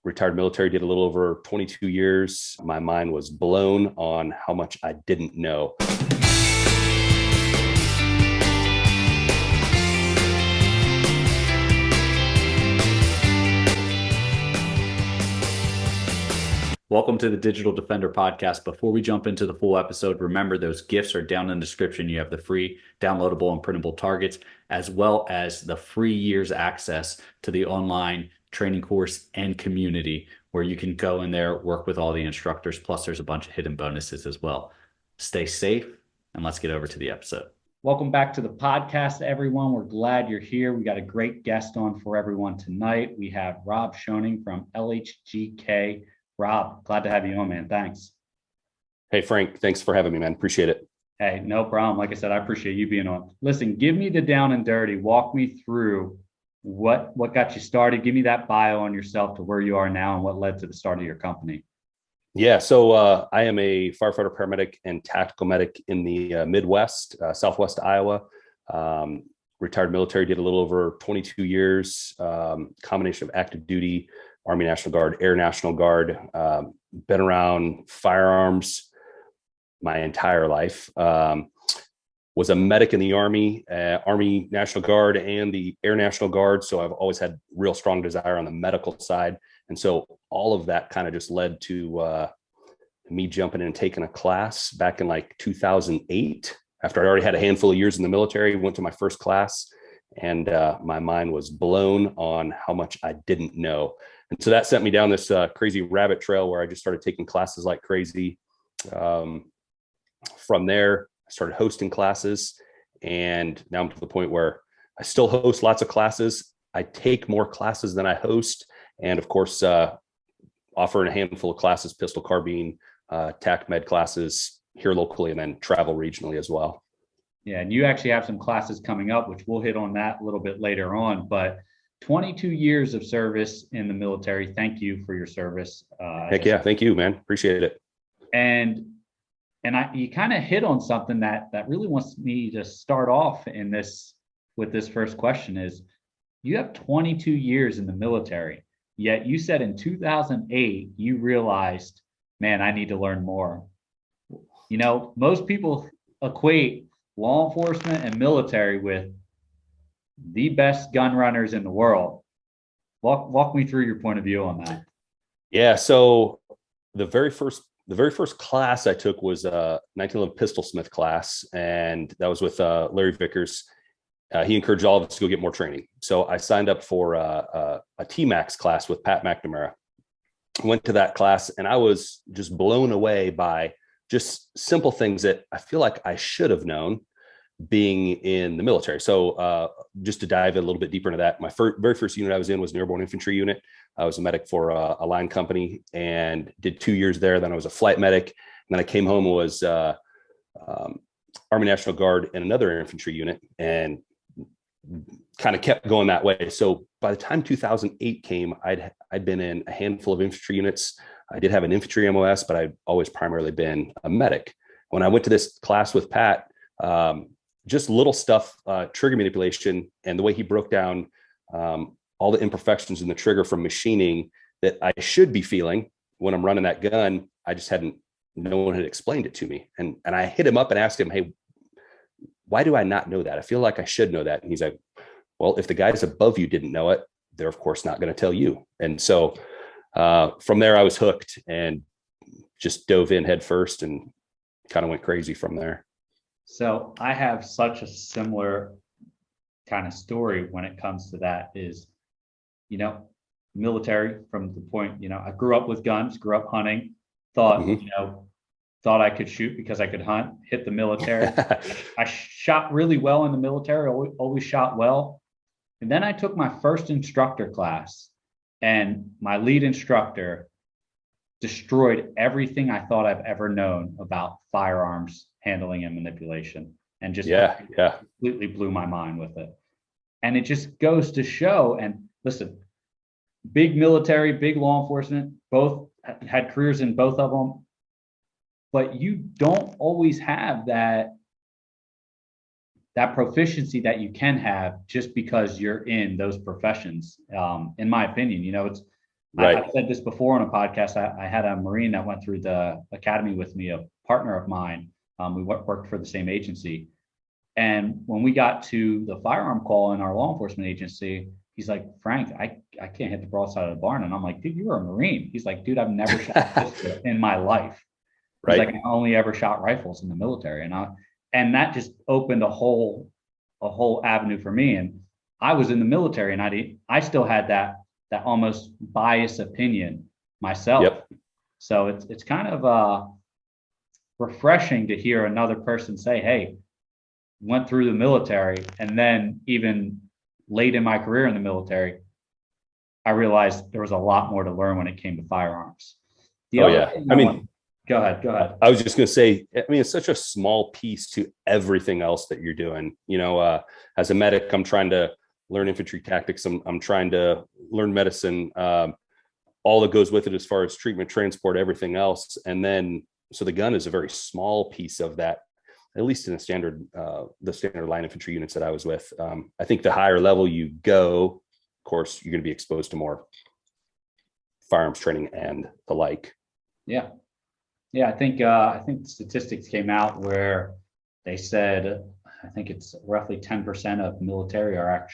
Retired military, did a little over 22 years. My mind was blown on how much I didn't know. Welcome to the Digital Defender podcast. Before we jump into the full episode, remember those gifts are down in the description. You have the free downloadable and printable targets, as well as the free year's access to the online training course and community where you can go in there, work with all the instructors. Plus, there's a bunch of hidden bonuses as well. Stay safe, and let's get over to the episode. Welcome back to the podcast, everyone. We're glad you're here. We got a great guest on for everyone tonight. We have Rob Schoening from LHGK. Rob, glad to have you on, man. Thanks. Hey, Frank, thanks for having me, man. Appreciate it. Hey, no problem. Like I said, I appreciate you being on. Listen, give me the down and dirty. Walk me through what got you started. Give me that bio on yourself to where you are now and what led to the start of your company. Yeah, so I am a firefighter, paramedic, and tactical medic in the Midwest, Southwest Iowa. Retired military, did a little over 22 years, combination of active duty, Army National Guard, Air National Guard, been around firearms my entire life. Was a medic in the Army, Army National Guard, and the Air National Guard. So I've always had real strong desire on the medical side. And so all of that kind of just led to me jumping in and taking a class back in like 2008. After I'd already had a handful of years in the military, went to my first class, and my mind was blown on how much I didn't know. And so that sent me down this crazy rabbit trail where I just started taking classes like crazy. From there, I started hosting classes, and now I'm to the point where I still host lots of classes. I take more classes than I host, and of course, offering a handful of classes, pistol, carbine, TacMed classes here locally, and then travel regionally as well. Yeah, and you actually have some classes coming up, which we'll hit on that a little bit later on. But 22 years of service in the military. Thank you for your service. Heck yeah, thank you, man. Appreciate it. And you kind of hit on something that really wants me to start off with this first question is, you have 22 years in the military, yet you said in 2008, you realized, man, I need to learn more. You know, most people equate law enforcement and military with the best gun runners in the world. Walk me through your point of view on that. Yeah, so the very first class I took was a 1911 pistol smith class, and that was with Larry Vickers. He encouraged all of us to go get more training. So I signed up for a T-Max class with Pat McNamara. Went to that class, and I was just blown away by just simple things that I feel like I should have known being in the military. So just to dive a little bit deeper into that, my very first unit I was in was an airborne infantry unit. I was a medic for a line company and did 2 years there. Then I was a flight medic. And then I came home and was Army National Guard in another infantry unit, and kind of kept going that way. So by the time 2008 came, I'd been in a handful of infantry units. I did have an infantry MOS, but I'd always primarily been a medic. When I went to this class with Pat, just little stuff, trigger manipulation, and the way he broke down all the imperfections in the trigger from machining that I should be feeling when I'm running that gun. No one had explained it to me. And I hit him up and asked him, hey, why do I not know that? I feel like I should know that. And he's like, well, if the guys above you didn't know it, they're of course not going to tell you. And so from there I was hooked and just dove in head first and kind of went crazy from there. So I have such a similar kind of story when it comes to that is, you know, military from the point, you know, I grew up with guns, grew up hunting, thought I could shoot because I could hunt, hit the military. I shot really well in the military, always shot well. And then I took my first instructor class, and my lead instructor destroyed everything I thought I've ever known about firearms handling and manipulation, and just completely blew my mind with it. And it just goes to show, and listen, big military, big law enforcement, both had careers in both of them, but you don't always have that proficiency that you can have just because you're in those professions. In my opinion, you know, Right. I've said this before on a podcast. I had a Marine that went through the academy with me, a partner of mine. We worked for the same agency. And when we got to the firearm call in our law enforcement agency, he's like, Frank, I can't hit the broadside of the barn. And I'm like, dude, you're a Marine. He's like, dude, I've never shot a pistol in my life. He's Right. like, I only ever shot rifles in the military. And that just opened a whole avenue for me. And I was in the military, and I still had that almost biased opinion myself. Yep. So it's kind of refreshing to hear another person say, hey, went through the military, and then even late in my career in the military, I realized there was a lot more to learn when it came to firearms. Oh yeah. Go ahead. I was just going to say, I mean, it's such a small piece to everything else that you're doing. As a medic, I'm trying to learn infantry tactics. I'm trying to learn medicine, all that goes with it as far as treatment, transport, everything else. And then, so the gun is a very small piece of that, at least in the standard line infantry units that I was with. I think the higher level you go, of course, you're going to be exposed to more firearms training and the like. Yeah. I think statistics came out where they said, I think it's roughly 10% of military are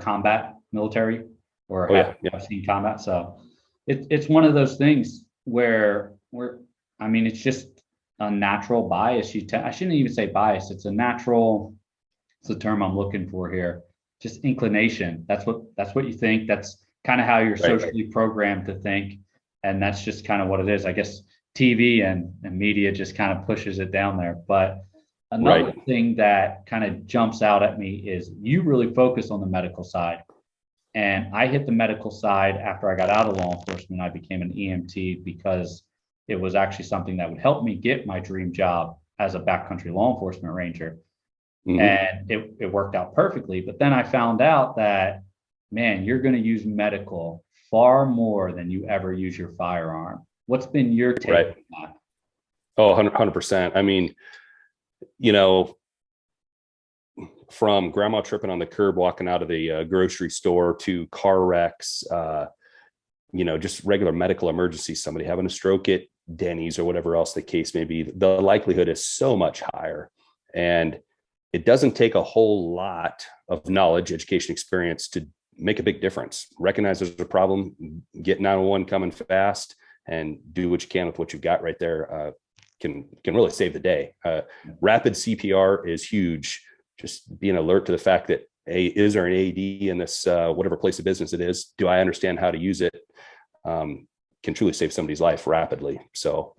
combat military or have seen combat. So it's one of those things where it's just a natural bias. I shouldn't even say bias. It's the term I'm looking for here. Just inclination. That's what you think. That's kind of how you're socially programmed to think. And that's just kind of what it is. I guess TV and media just kind of pushes it down there. But another thing that kind of jumps out at me is you really focus on the medical side. And I hit the medical side after I got out of law enforcement. I became an EMT because it was actually something that would help me get my dream job as a backcountry law enforcement ranger. Mm-hmm. And it worked out perfectly. But then I found out that, man, you're going to use medical far more than you ever use your firearm. What's been your take on that? Oh, 100%. I mean, from grandma tripping on the curb, walking out of the grocery store, to car wrecks, just regular medical emergencies, somebody having a stroke at Denny's or whatever else the case may be, the likelihood is so much higher. And it doesn't take a whole lot of knowledge, education, experience to make a big difference. Recognize there's a problem, get 911 coming fast, and do what you can with what you've got right there. Can really save the day. Rapid CPR is huge. Just being alert to the fact that is there an AED in this whatever place of business it is? Do I understand how to use it? Can truly save somebody's life rapidly. So,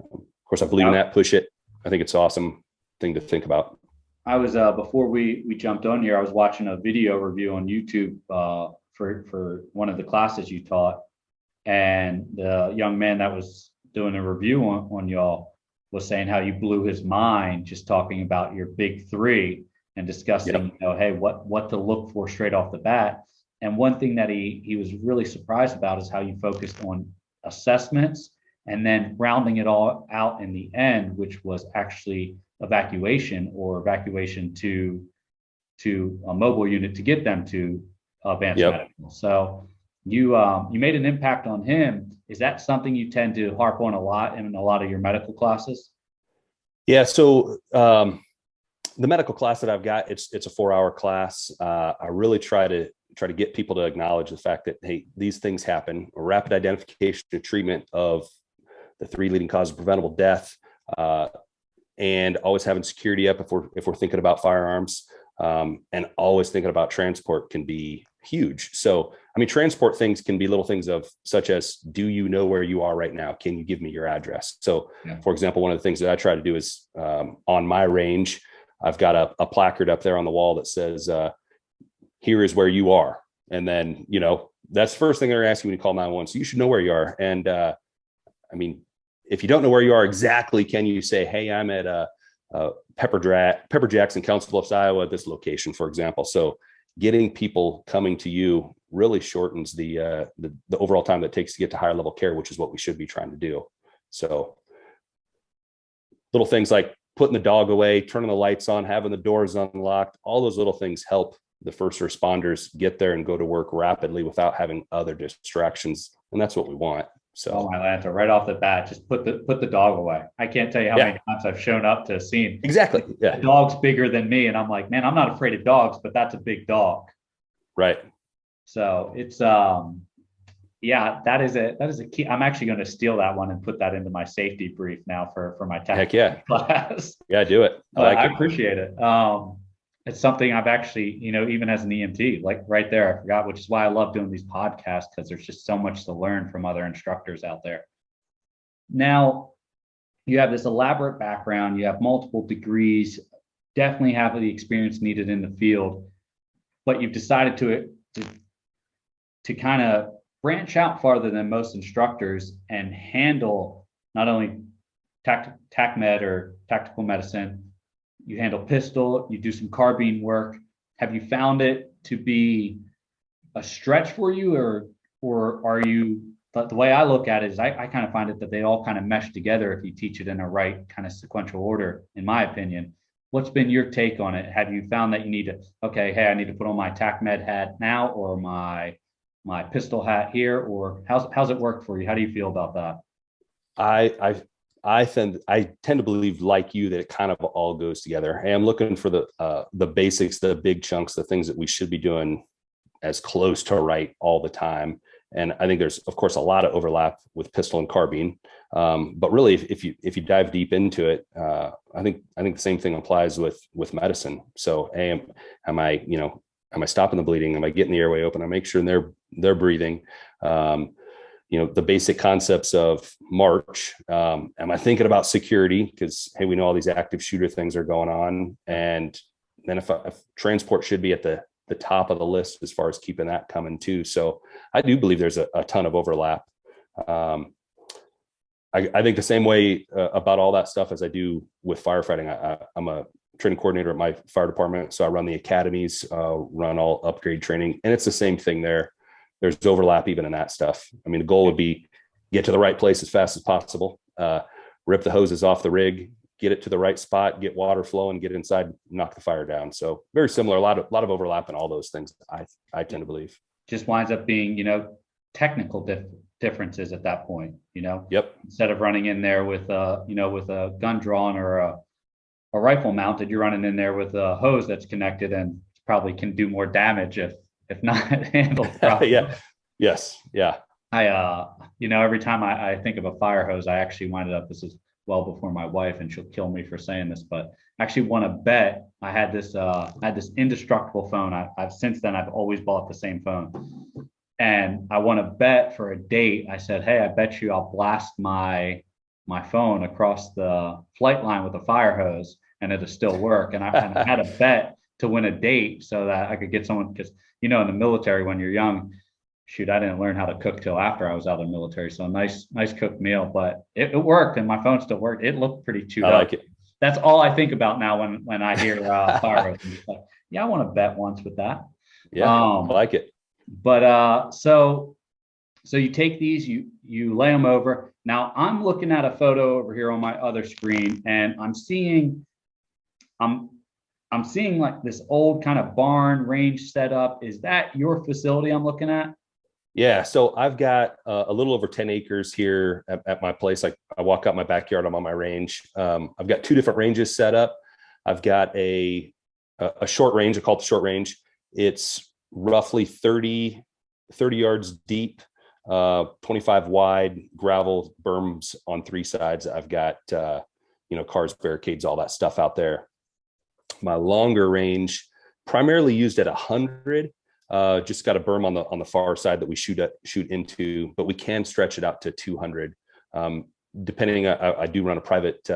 of course, I believe in that. Push it. I think it's an awesome thing to think about. I was before we jumped on here, I was watching a video review on YouTube for one of the classes you taught, and the young man that was doing a review on y'all was saying how you blew his mind just talking about your big three and discussing, hey, what to look for straight off the bat. And one thing that he was really surprised about is how you focused on assessments and then rounding it all out in the end, which was actually evacuation to a mobile unit to get them to advanced medical. So you made an impact on him. Is that something you tend to harp on a lot in a lot of your medical classes? Yeah. So the medical class that I've got, it's a 4-hour class. I really try to get people to acknowledge the fact that, hey, these things happen. Rapid identification and treatment of the 3 leading causes of preventable death, and always having security up if we're thinking about firearms, and always thinking about transport can be huge. So, I mean, transport things can be little things such as, do you know where you are right now? Can you give me your address? So, for example, one of the things that I try to do is on my range, I've got a placard up there on the wall that says, here is where you are. And then, that's the first thing they're asking when you call 911. So you should know where you are. And I mean, if you don't know where you are exactly, can you say, hey, I'm at Pepper Jackson, Council Bluffs, Iowa, at this location, for example. So getting people coming to you really shortens the overall time that it takes to get to higher level care, which is what we should be trying to do. So little things like putting the dog away, turning the lights on, having the doors unlocked, all those little things help the first responders get there and go to work rapidly without having other distractions. And that's what we want. So, oh my Lanta, right off the bat, just put the dog away. I can't tell you how many times I've shown up to a scene. Exactly. Yeah. The dog's bigger than me. And I'm like, man, I'm not afraid of dogs, but that's a big dog. Right. So it's, yeah, that is a key. I'm actually going to steal that one and put that into my safety brief now for my TacMed class. Yeah, do it. I appreciate it. It's something I've actually, even as an EMT, like right there, I forgot, which is why I love doing these podcasts, because there's just so much to learn from other instructors out there. Now, you have this elaborate background, you have multiple degrees, definitely have the experience needed in the field, but you've decided to kind of branch out farther than most instructors and handle not only TacMed or tactical medicine, you handle pistol, you do some carbine work. Have you found it to be a stretch for you, or are you, the way I look at it is I kind of find it that they all kind of mesh together if you teach it in a right kind of sequential order, in my opinion. What's been your take on it? Have you found that you need to, okay, hey, I need to put on my TacMed hat now, or my pistol hat here, or how's it work for you? How do you feel about that? I tend to believe, like you, that it kind of all goes together. Hey, I'm looking for the basics, the big chunks, the things that we should be doing as close to right all the time. And I think there's, of course, a lot of overlap with pistol and carbine. But really, if you dive deep into it, I think the same thing applies with medicine. So, hey, am I stopping the bleeding? Am I getting the airway open? I make sure they're breathing. The basic concepts of March. Am I thinking about security? Because, hey, we know all these active shooter things are going on. And then if transport should be at the top of the list as far as keeping that coming too. So I do believe there's a ton of overlap. I think the same way about all that stuff as I do with firefighting. I'm a training coordinator at my fire department. So I run the academies, run all upgrade training, and it's the same thing there. There's overlap even in that stuff. I mean, the goal would be get to the right place as fast as possible, rip the hoses off the rig, get it to the right spot, get water flowing, get it inside, knock the fire down. So very similar, a lot of overlap in all those things, I tend to believe. Just winds up being, technical differences at that point, Yep. Instead of running in there with a gun drawn or a rifle mounted, you're running in there with a hose that's connected and probably can do more damage if not handled properly. Yeah. Yes. Yeah. Every time I think of a fire hose, I actually winded up, this is well before my wife, and she'll kill me for saying this, but I actually won a bet. I had this indestructible phone. Since then I've always bought the same phone, and I won a bet for a date. I said, hey, I bet you I'll blast my phone across the flight line with a fire hose and it'll still work. And I had a bet to win a date so that I could get someone, because in the military, when you're young, shoot, I didn't learn how to cook till after I was out of the military. So nice cooked meal, but it worked, and my phone still worked. It looked pretty chewed up. I like it. That's all I think about now when I hear fire hose. I'm just like, yeah, I want to bet once with that. Yeah, I like it. But so you take these, you lay them over. Now I'm looking at a photo over here on my other screen, and I'm seeing like this old kind of barn range setup. Is that your facility I'm looking at? Yeah. So I've got a little over 10 acres here at my place. I walk out my backyard, I'm on my range. I've got two different ranges set up. I've got a short range. I call it the short range. It's roughly 30 yards deep, 25 wide, gravel berms on three sides. I've got, cars, barricades, all that stuff out there. My longer range, primarily used at 100, just got a berm on the far side that we shoot into, but we can stretch it out to 200. Depending, I do run a private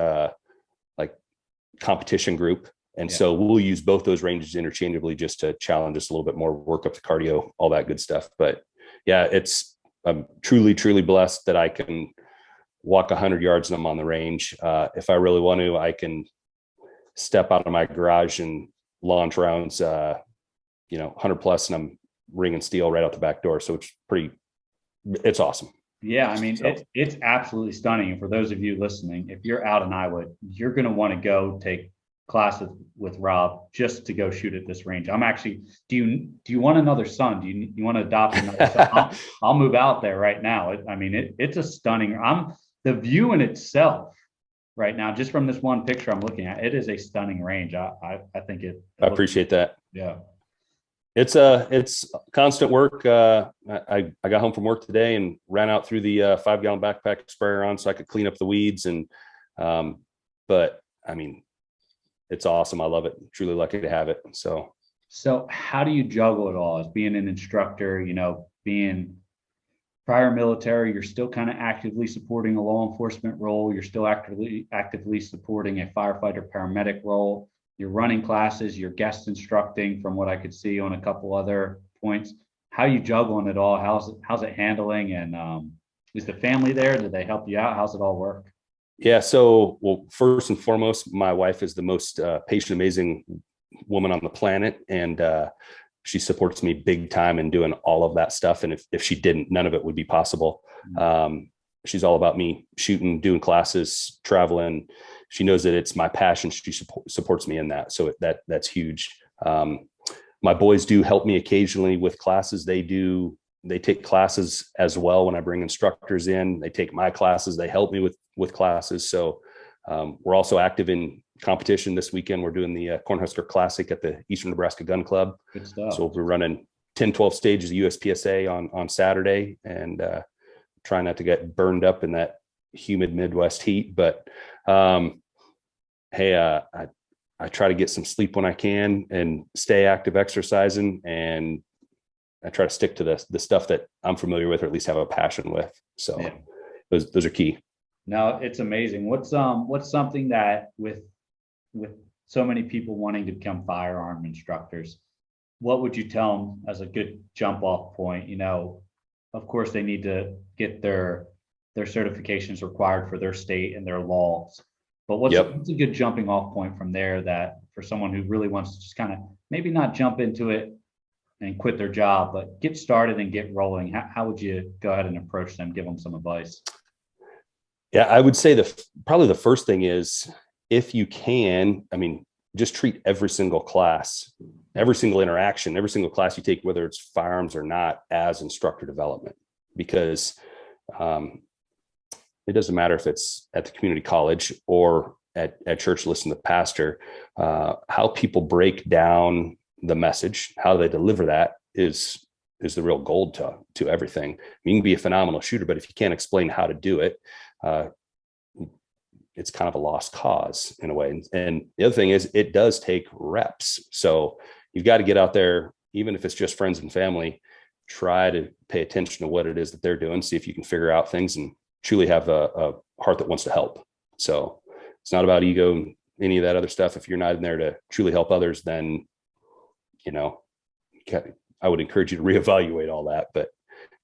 competition group, and so we'll use both those ranges interchangeably just to challenge us a little bit more, work up the cardio, all that good stuff. But yeah, I'm truly blessed that I can walk 100 yards and I'm on the range. If I really want to, I can step out of my garage and launch rounds, 100 plus, and I'm ringing steel right out the back door. So it's awesome. Yeah. I mean, it's absolutely stunning. And for those of you listening, if you're out in Iowa, you're going to want to go take class with Rob just to go shoot at this range. I'm actually, do you want another son? Do you want to adopt another son? I'll move out there right now. It's a stunning, the view in itself right now, just from this one picture I'm looking at, it is a stunning range. I think I appreciate that. Yeah. It's constant work. I got home from work today and ran out through the 5-gallon backpack sprayer on so I could clean up the weeds. And, but I mean, it's awesome. I love it. Truly lucky to have it. So how do you juggle it all as being an instructor, being prior military, you're still kind of actively supporting a law enforcement role. You're still actively supporting a firefighter paramedic role. You're running classes, you're guest instructing from what I could see on a couple other points. How are you juggling it all? How's it handling? And is the family there? Do they help you out? How's it all work? Yeah. So, well, first and foremost, my wife is the most patient, amazing woman on the planet. And she supports me big time in doing all of that stuff. And if she didn't, none of it would be possible. She's all about me shooting, doing classes, traveling. She knows that it's my passion. She supports me in that. So that's huge. My boys do help me occasionally with classes. They take classes as well. When I bring instructors in, they take my classes, they help me with classes. So we're also active in competition this weekend. We're doing the Cornhusker Classic at the Eastern Nebraska Gun Club. Good stuff. So we're running 10, 12 stages of USPSA on Saturday, and trying not to get burned up in that humid Midwest heat. But hey, I try to get some sleep when I can and stay active exercising, and I try to stick to the stuff that I'm familiar with, or at least have a passion with. So yeah. Those are key. No, it's amazing. What's something that with so many people wanting to become firearm instructors, what would you tell them as a good jump off point? Of course they need to get their certifications required for their state and their laws, but what's a good jumping off point from there, that for someone who really wants to just kind of maybe not jump into it and quit their job, but get started and get rolling? How would you go ahead and approach them, give them some advice? Yeah, I would say probably the first thing is, if you can, just treat every single class, every single interaction, every single class you take, whether it's firearms or not, as instructor development, because it doesn't matter if it's at the community college or at church, listen to the pastor. How people break down the message, how they deliver that is the real gold to everything. You can be a phenomenal shooter, but if you can't explain how to do it, it's kind of a lost cause in a way. And the other thing is, it does take reps. So you've got to get out there, even if it's just friends and family, try to pay attention to what it is that they're doing, see if you can figure out things and truly have a heart that wants to help. So it's not about ego and any of that other stuff. If you're not in there to truly help others, then, I would encourage you to reevaluate all that, but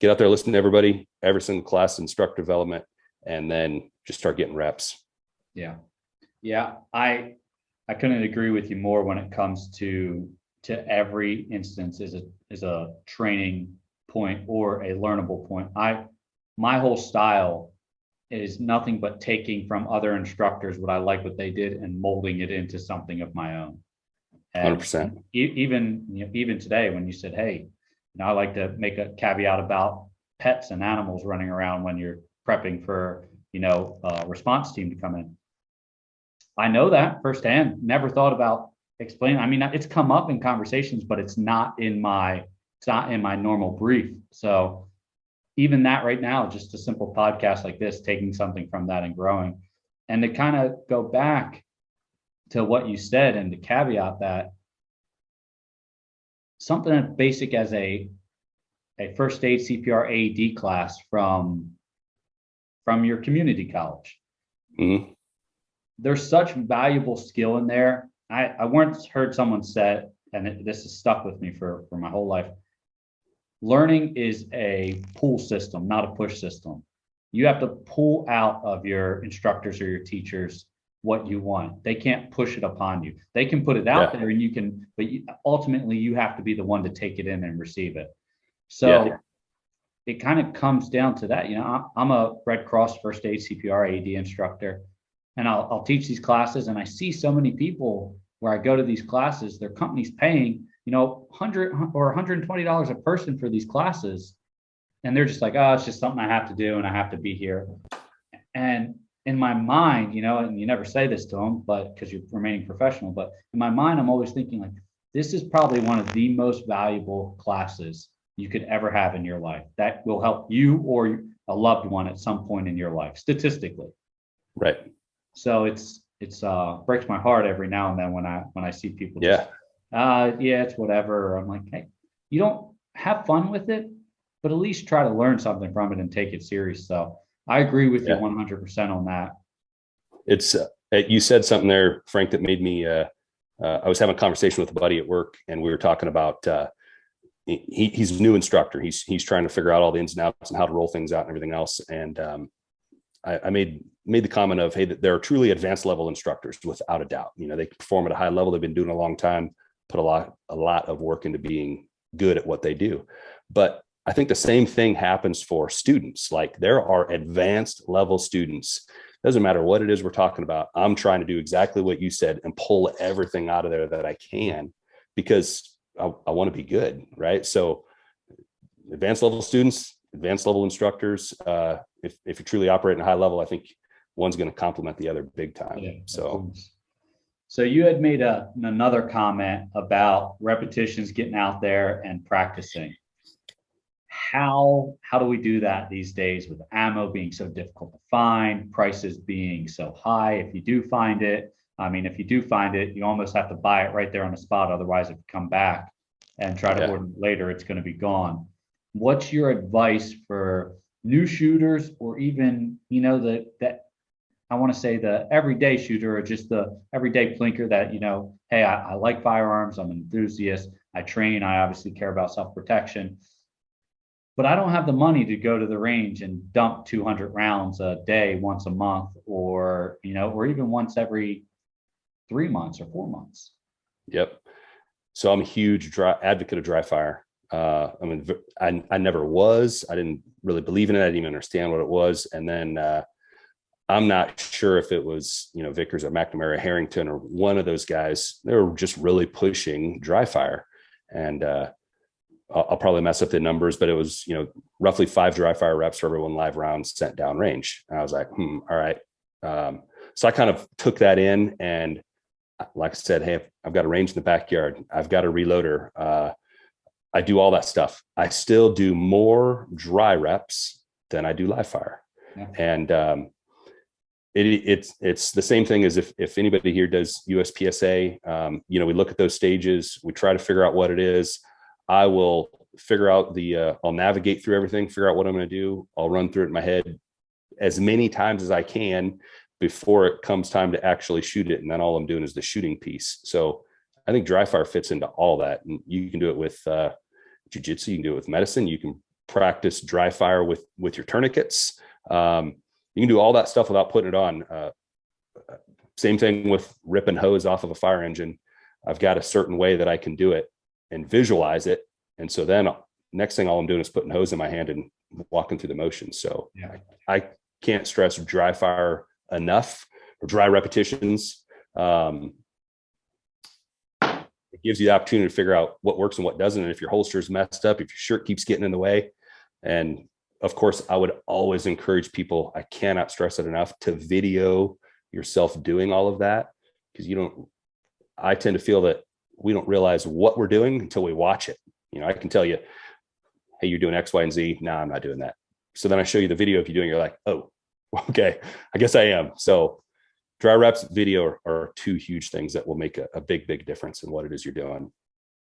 get out there, listen to everybody, every single class, instructor development, and then just start getting reps. Yeah. I couldn't agree with you more when it comes to every instance is a training point or a learnable point. My whole style is nothing but taking from other instructors what I like what they did and molding it into something of my own. And 100%. Even today, when you said, hey, I like to make a caveat about pets and animals running around when you're prepping for, a response team to come in. I know that firsthand. Never thought about explaining. It's come up in conversations, but it's not in my normal brief. So even that right now, just a simple podcast like this, taking something from that and growing. And to kind of go back to what you said and to caveat that, something as basic as a first aid CPR AED class from your community college. Mm-hmm. There's such valuable skill in there. I once heard someone say, and this has stuck with me for my whole life, learning is a pull system, not a push system. You have to pull out of your instructors or your teachers what you want. They can't push it upon you. They can put it out there and you can, but ultimately you have to be the one to take it in and receive it. So it kind of comes down to that. I'm a Red Cross first aid CPR AED instructor. and I'll teach these classes, and I see so many people where I go to these classes, their company's paying, $100 or $120 a person for these classes. And they're just like, oh, it's just something I have to do and I have to be here. And in my mind, and you never say this to them, but because you're remaining professional, but in my mind, I'm always thinking like, this is probably one of the most valuable classes you could ever have in your life that will help you or a loved one at some point in your life, statistically. Right. So it's breaks my heart every now and then when I see people Yeah. It's whatever. Or I'm like, hey, you don't have fun with it, but at least try to learn something from it and take it serious. So I agree with you 100% on that. It's you said something there, Frank, that made me I was having a conversation with a buddy at work, and we were talking about he's a new instructor. He's trying to figure out all the ins and outs and how to roll things out and everything else. And I made the comment of, hey, that there are truly advanced level instructors without a doubt. They perform at a high level. They've been doing it a long time, put a lot of work into being good at what they do. But I think the same thing happens for students. Like, there are advanced level students. Doesn't matter what it is we're talking about. I'm trying to do exactly what you said and pull everything out of there that I can, because I want to be good. Right. So advanced level students, advanced level instructors, if you truly operate in a high level, I think one's going to complement the other big time. Yeah, so you had made another comment about repetitions, getting out there and practicing. How do we do that these days with ammo being so difficult to find, prices being so high? If you do find it, you almost have to buy it right there on the spot. Otherwise, if you come back and try to order it later, it's going to be gone. What's your advice for new shooters, or even, I want to say the everyday shooter, or just the everyday plinker that, hey, I like firearms. I'm an enthusiast. I train. I obviously care about self-protection, but I don't have the money to go to the range and dump 200 rounds a day once a month, or even once every 3 months or 4 months. Yep. So I'm a huge advocate of dry fire. I never was. I didn't really believe in it. I didn't even understand what it was. And then I'm not sure if it was, Vickers or McNamara, Harrington, or one of those guys. They were just really pushing dry fire. And I'll probably mess up the numbers, but it was, roughly 5 dry fire reps for every 1 live round sent down range. And I was like, all right. So I kind of took that in, and like I said, hey, I've got a range in the backyard. I've got a reloader. I do all that stuff. I still do more dry reps than I do live fire. Yeah. And it's the same thing as if anybody here does USPSA, we look at those stages, we try to figure out what it is. I will figure out I'll navigate through everything, figure out what I'm going to do. I'll run through it in my head as many times as I can before it comes time to actually shoot it. And then all I'm doing is the shooting piece. So I think dry fire fits into all that. And you can do it with jiu-jitsu, you can do it with medicine. You can practice dry fire with your tourniquets. You can do all that stuff without putting it on. Same thing with ripping hose off of a fire engine. I've got a certain way that I can do it and visualize it. And so then next thing, all I'm doing is putting hose in my hand and walking through the motion. So yeah. I can't stress dry fire enough, or dry repetitions. It gives you the opportunity to figure out what works and what doesn't. And if your holster is messed up, if your shirt keeps getting in the way. And of course, I would always encourage people, I cannot stress it enough, to video yourself doing all of that, because I tend to feel that we don't realize what we're doing until we watch it. I can tell you, hey, you're doing X, Y, and Z. No, I'm not doing that. So then I show you the video of you doing, you're like, oh, okay, I guess I am. So dry reps, video are 2 huge things that will make a big, big difference in what it is you're doing.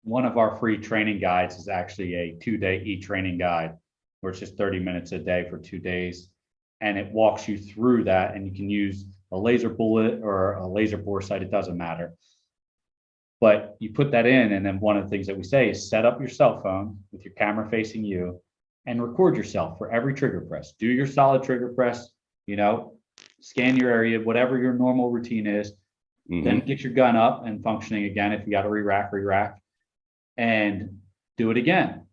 One of our free training guides is actually a 2-day e-training guide, where it's just 30 minutes a day for 2 days. And it walks you through that, and you can use a laser bullet or a laser bore sight. It doesn't matter. But you put that in, and then one of the things that we say is set up your cell phone with your camera facing you and record yourself for every trigger press. Do your solid trigger press, scan your area, whatever your normal routine is. Mm-hmm. Then get your gun up and functioning again. If you got to re-rack, and do it again.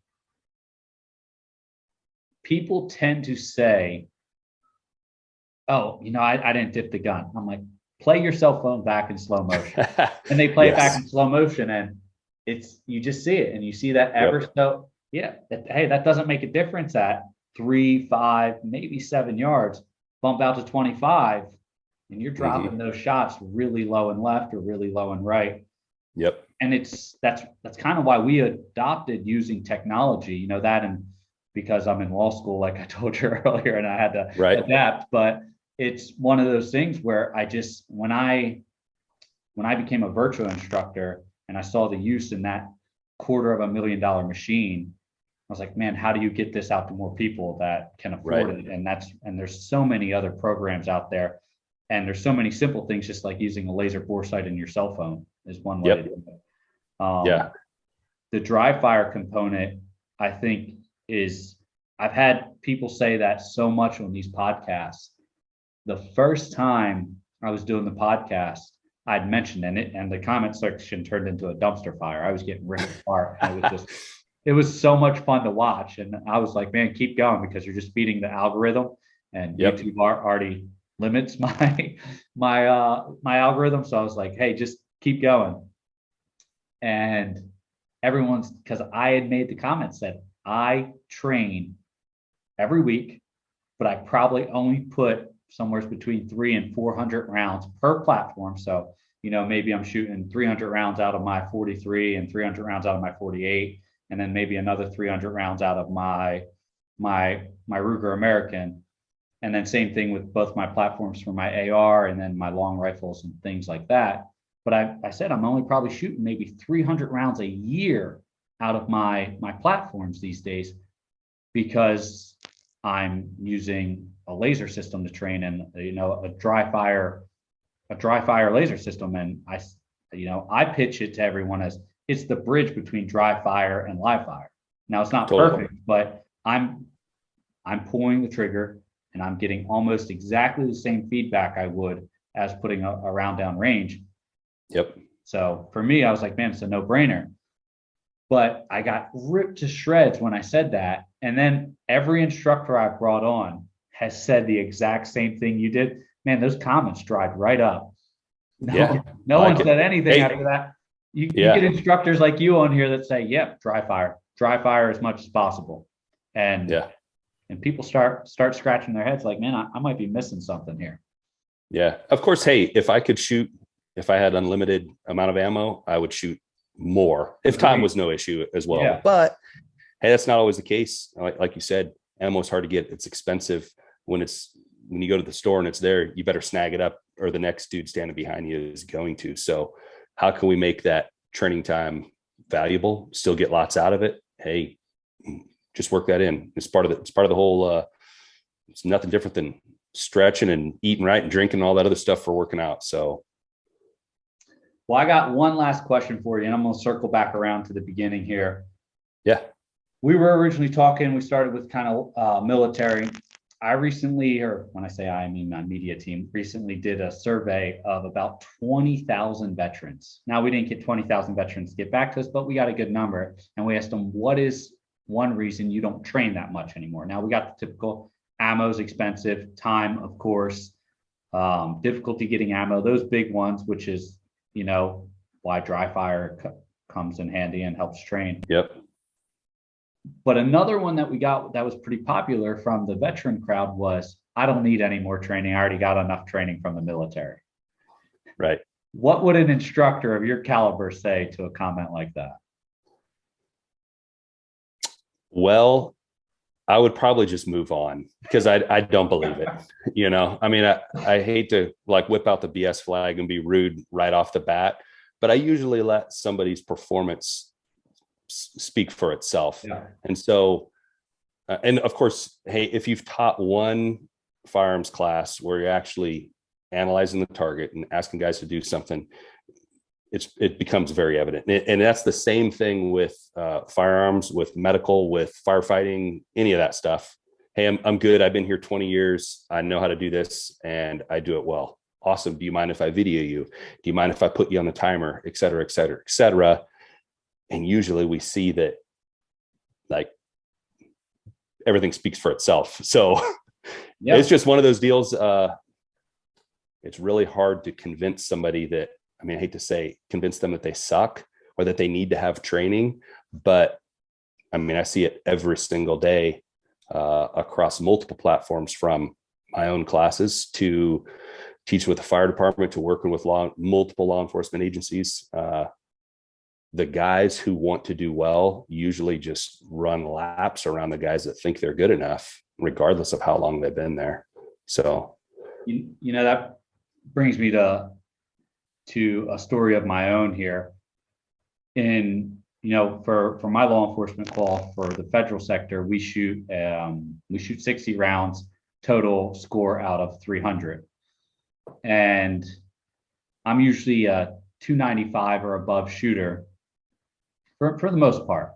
People tend to say, oh, I didn't dip the gun. I'm like, play your cell phone back in slow motion. And they play it back in slow motion, and you just see it, and you see that ever so, yeah. Hey, that doesn't make a difference at 3, 5, maybe 7 yards. Bump out to 25, and you're dropping those shots really low and left or really low and right. Yep. And that's kind of why we adopted using technology, that, and because I'm in law school, like I told you earlier, and I had to adapt. But it's one of those things where when I became a virtual instructor and I saw the use in that $250,000 machine, I was like, man, how do you get this out to more people that can afford it? And there's so many other programs out there, and there's so many simple things, just like using a laser bore sight in your cell phone is one way to do it. The dry fire component, I think, I've had people say that so much on these podcasts. The first time I was doing the podcast, I'd mentioned it, and the comment section turned into a dumpster fire. I was getting ripped apart. It was so much fun to watch. And I was like, man, keep going, because you're just feeding the algorithm, and YouTube already limits my algorithm. So I was like, hey, just keep going. And because I had made the comment, said I train every week, but I probably only put somewhere between 300 and 400 rounds per platform. So, maybe I'm shooting 300 rounds out of my 43 and 300 rounds out of my 48, and then maybe another 300 rounds out of my Ruger American. And then same thing with both my platforms for my AR and then my long rifles and things like that. But I said I'm only probably shooting maybe 300 rounds a year out of my platforms these days, because I'm using a laser system to train, and a dry fire laser system. And I pitch it to everyone as it's the bridge between dry fire and live fire. Now, it's not perfect, but I'm pulling the trigger and I'm getting almost exactly the same feedback I would as putting a round down range. Yep. So for me, I was like, man, it's a no-brainer. But I got ripped to shreds when I said that. And then every instructor I've brought on has said the exact same thing you did. Man, those comments dried right up. No one said anything after that. You get instructors like you on here that say, yep, dry fire as much as possible. And people start scratching their heads like, man, I might be missing something here. Yeah. Of course, hey, if I had unlimited amount of ammo, I would shoot more if time was no issue as well. Yeah. But hey, that's not always the case. Like you said, ammo is hard to get. It's expensive. When you go to the store and it's there, you better snag it up, or the next dude standing behind you is going to. So how can we make that training time valuable, still get lots out of it? Hey, just work that in. It's part of the whole, it's nothing different than stretching and eating right and drinking and all that other stuff for working out. So. Well, I got one last question for you, and I'm going to circle back around to the beginning here. Yeah. We were originally talking, we started with kind of military. I recently, or when I say I mean my media team, recently did a survey of about 20,000 veterans. Now, we didn't get 20,000 veterans to get back to us, but we got a good number. And we asked them, what is one reason you don't train that much anymore? Now, we got the typical ammo's expensive, time, of course, difficulty getting ammo, those big ones, which is, why dry fire comes in handy and helps train. Yep. But another one that we got that was pretty popular from the veteran crowd was, I don't need any more training. I already got enough training from the military. Right. What would an instructor of your caliber say to a comment like that? Well, I would probably just move on, because I don't believe it. I mean, I hate to whip out the BS flag and be rude right off the bat, but I usually let somebody's performance speak for itself. Yeah. And so, and of course, hey, if you've taught one firearms class where you're actually analyzing the target and asking guys to do something, it becomes very evident. And that's the same thing with firearms, with medical, with firefighting, any of that stuff. Hey, I'm good. I've been here 20 years. I know how to do this and I do it well. Awesome. Do you mind if I video you? Do you mind if I put you on the timer, et cetera, et cetera, et cetera? And usually we see that everything speaks for itself. So It's just one of those deals. It's really hard to convince somebody that, I mean, I hate to say convince them that they suck or that they need to have training, but I mean, I see it every single day across multiple platforms, from my own classes to teaching with the fire department to working with multiple law enforcement agencies. The guys who want to do well usually just run laps around the guys that think they're good enough, regardless of how long they've been there. So, that brings me to a story of my own here. For my law enforcement call for the federal sector, we shoot 60 rounds total score out of 300. And I'm usually a 295 or above shooter for the most part.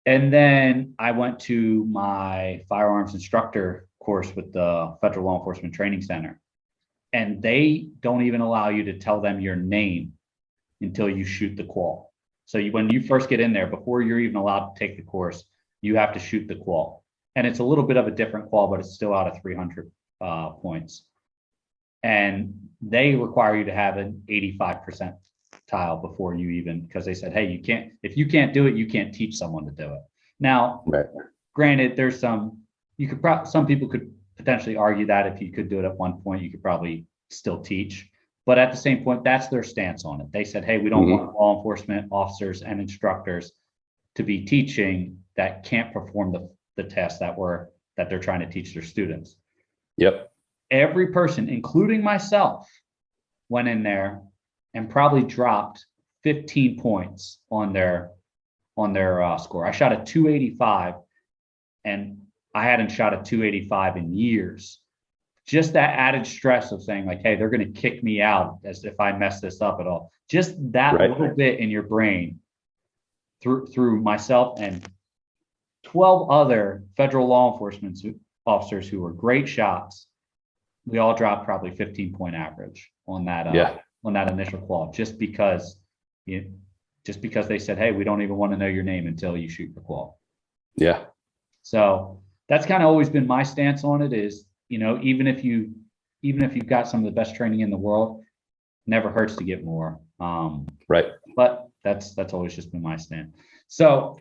And then I went to my firearms instructor course with the Federal Law Enforcement Training Center. And they don't even allow you to tell them your name until you shoot the qual. So when you first get in there, before you're even allowed to take the course, you have to shoot the qual. And it's a little bit of a different qual, but it's still out of 300 points. And they require you to have an 85% tile before you even, because they said, hey, if you can't do it, you can't teach someone to do it. Now, Granted, there's some people could potentially argue that if you could do it at one point, you could probably still teach. But at the same point, that's their stance on it. They said, hey, we don't want law enforcement officers and instructors to be teaching that can't perform the tests that they're trying to teach their students. Yep. Every person, including myself, went in there and probably dropped 15 points on their score. I shot a 285, and I hadn't shot a 285 in years. Just that added stress of saying, like, hey, they're going to kick me out as if I mess this up at all. Just that little bit in your brain through myself and 12 other federal law enforcement officers who were great shots. We all dropped probably 15-point average on that on that initial qual, just because they said, hey, we don't even want to know your name until you shoot the qual. Yeah. So that's kind of always been my stance on it is, even if you've got some of the best training in the world, never hurts to get more. Right. But that's always just been my stand. So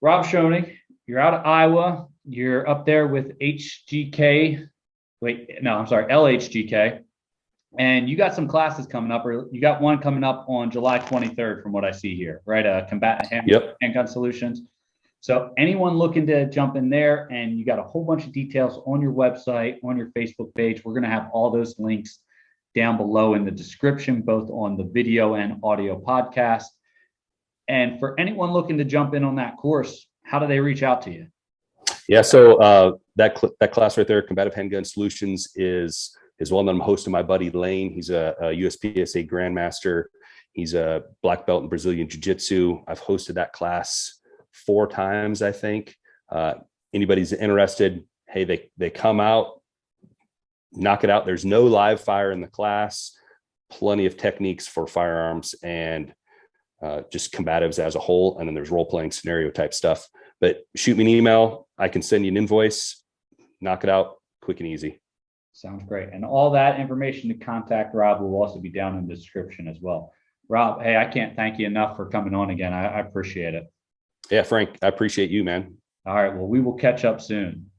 Rob Schoening, you're out of Iowa. You're up there with LHGK. And you got some classes coming up, or you got one coming up on July 23rd from what I see here, right? Combatant handgun solutions. So anyone looking to jump in there, and you got a whole bunch of details on your website, on your Facebook page. We're going to have all those links down below in the description, both on the video and audio podcast. And for anyone looking to jump in on that course, how do they reach out to you? Yeah, so that class right there, Combative Handgun Solutions, is one that I'm hosting my buddy Lane. He's a USPSA Grandmaster. He's a black belt in Brazilian Jiu-Jitsu. I've hosted that class 4 times, I think. Anybody's interested, hey, they come out, knock it out. There's no live fire in the class, plenty of techniques for firearms and just combatives as a whole. And then there's role-playing scenario type stuff. But shoot me an email. I can send you an invoice, knock it out quick and easy. Sounds great. And all that information to contact Rob will also be down in the description as well. Rob, hey, I can't thank you enough for coming on again. I appreciate it. Yeah, Frank, I appreciate you, man. All right. Well, we will catch up soon.